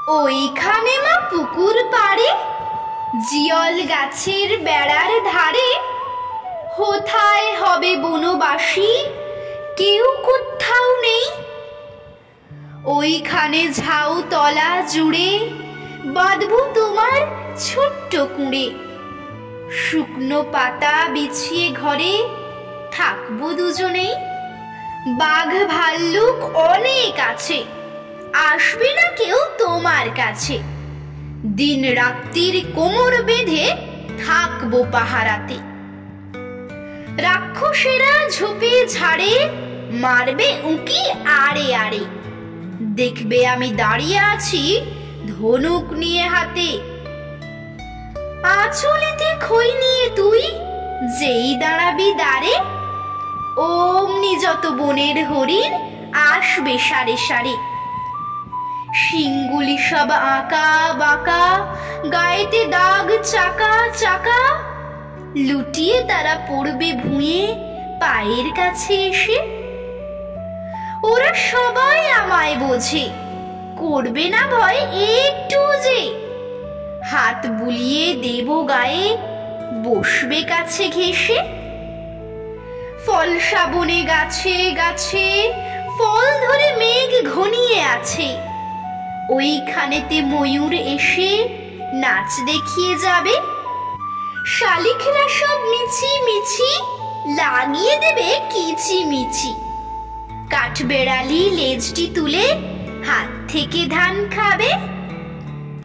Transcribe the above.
ওইখানে মা পুকুর পাড়ে জিয়ল গাছের বেড়ার ধারে কোথায় হবে বনবাসী, কেউ কোথাও নেই। ওইখানে ঝাউ তলা জুড়ে বাঁধবো তোমার ছোট্ট কুঁড়ে। শুকনো পাতা বিছিয়ে ঘরে থাকবো দুজনেই। বাঘ ভাল্লুক অনেক আছে, আসবে না কেউ তোমার কাছে। দিন রাত্রির কোমর বেঁধে থাকবো পাহারাতে। রাক্ষসেরা ঝোপে ঝাড়ে মারবে উঁকি আড়ে আড়ে। দেখবে আমি দাঁড়িয়ে আছি ধনুক নিয়ে হাতে। আঁচলেতে খই নিয়ে তুই যেই দাঁড়াবি দাঁড়ে, অমনি যত বনের হরিণ আসবে সারে সারে। শিংগুলি সব আঁকা বাঁকা, গায়েতে দাগ চাকা চাকা। লুটিয়ে তারা পড়বে ভুঁয়ে পায়ের কাছে এসে। ওরা সবাই আমায় বোঝে, করবে না ভয় একটু যে। হাত বুলিয়ে দেব গায়ে, বসবে কাছে ঘেঁষে। ফল শ্রাবণে গাছে গাছে ফল ধরে মেঘ ঘনিয়ে আছে। ওইখানেতে ময়ূর এসে নাচ দেখিয়ে যাবে। শালিকরা সব মিছি মিছি লাগিয়ে দেবে কিচিমিচি। কাঠবেড়ালি লেজটি তুলে হাত থেকে ধান খাবে।